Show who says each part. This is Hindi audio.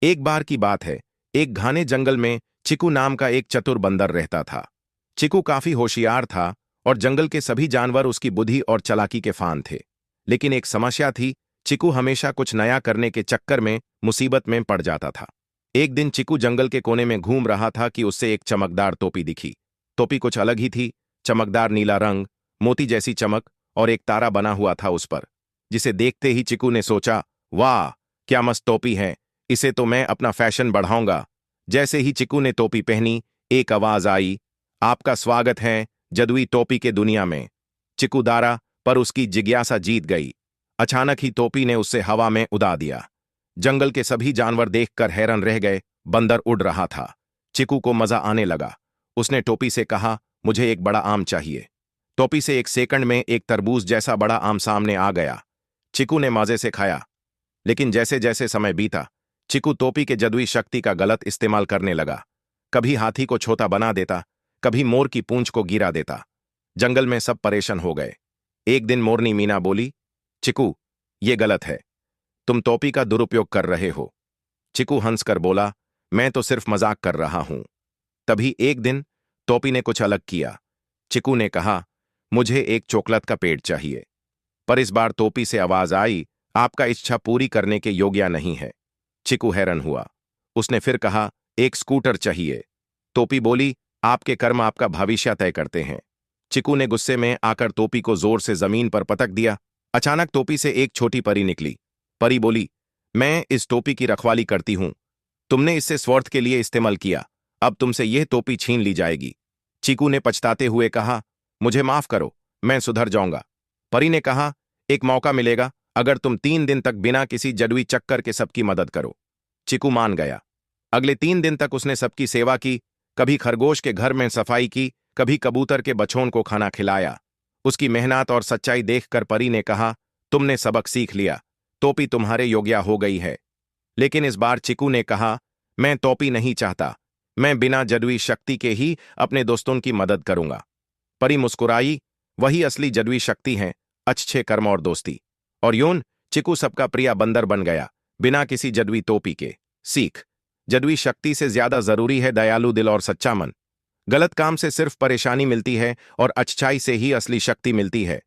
Speaker 1: एक बार की बात है, एक घने जंगल में चिकू नाम का एक चतुर बंदर रहता था। चिकू काफी होशियार था और जंगल के सभी जानवर उसकी बुद्धि और चालाकी के फान थे। लेकिन एक समस्या थी, चिकू हमेशा कुछ नया करने के चक्कर में मुसीबत में पड़ जाता था। एक दिन चिकू जंगल के कोने में घूम रहा था कि उससे एक चमकदार टोपी दिखी। टोपी कुछ अलग ही थी, चमकदार नीला रंग, मोती जैसी चमक और एक तारा बना हुआ था उस पर, जिसे देखते ही चिकू ने सोचा, वाह, क्या मस्त टोपी है, इसे तो मैं अपना फैशन बढ़ाऊंगा। जैसे ही चिकू ने टोपी पहनी, एक आवाज आई, आपका स्वागत है जदुई टोपी के दुनिया में। चिकू दारा, पर उसकी जिज्ञासा जीत गई। अचानक ही टोपी ने उससे हवा में उड़ा दिया। जंगल के सभी जानवर देखकर हैरान रह गए। बंदर उड़ रहा था। चिकू को मजा आने लगा। उसने टोपी से कहा, मुझे एक बड़ा आम चाहिए। टोपी से एक सेकंड में एक तरबूज जैसा बड़ा आम सामने आ गया। चिकू ने मजे से खाया। लेकिन जैसे जैसे समय बीता, चिकू टोपी के जादुई शक्ति का गलत इस्तेमाल करने लगा। कभी हाथी को छोटा बना देता, कभी मोर की पूंछ को गिरा देता। जंगल में सब परेशान हो गए। एक दिन मोरनी मीना बोली, चिकू, ये गलत है, तुम टोपी का दुरुपयोग कर रहे हो। चिकू हंसकर बोला, मैं तो सिर्फ मजाक कर रहा हूं। तभी एक दिन टोपी ने कुछ अलग किया। चिकू ने कहा, मुझे एक चॉकलेट का पेड़ चाहिए। पर इस बार टोपी से आवाज आई, आपका इच्छा पूरी करने के योग्य नहीं है। चिकू हैरान हुआ। उसने फिर कहा, एक स्कूटर चाहिए। टोपी बोली, आपके कर्म आपका भविष्य तय करते हैं। चिकू ने गुस्से में आकर टोपी को जोर से जमीन पर पटक दिया। अचानक टोपी से एक छोटी परी निकली। परी बोली, मैं इस टोपी की रखवाली करती हूं। तुमने इसे स्वार्थ के लिए इस्तेमाल किया, अब तुमसे यह टोपी छीन ली जाएगी। चिकू ने पछताते हुए कहा, मुझे माफ करो, मैं सुधर जाऊंगा। परी ने कहा, एक मौका मिलेगा अगर तुम 3 दिन तक बिना किसी जदुई चक्कर के सबकी मदद करो। चिकू मान गया। अगले 3 दिन तक उसने सबकी सेवा की। कभी खरगोश के घर में सफाई की, कभी कबूतर के बछों को खाना खिलाया। उसकी मेहनत और सच्चाई देखकर परी ने कहा, तुमने सबक सीख लिया, टोपी तुम्हारे योग्य हो गई है। लेकिन इस बार चिकू ने कहा, मैं टोपी नहीं चाहता, मैं बिना जदुई शक्ति के ही अपने दोस्तों की मदद करूंगा। परी मुस्कुराई, वही असली जदुई शक्ति है, अच्छे कर्म और दोस्ती। और यूं चिकू सबका प्रिय बंदर बन गया, बिना किसी जदुई टोपी के। सीख, जदुई शक्ति से ज्यादा जरूरी है दयालु दिल और सच्चा मन। गलत काम से सिर्फ परेशानी मिलती है और अच्छाई से ही असली शक्ति मिलती है।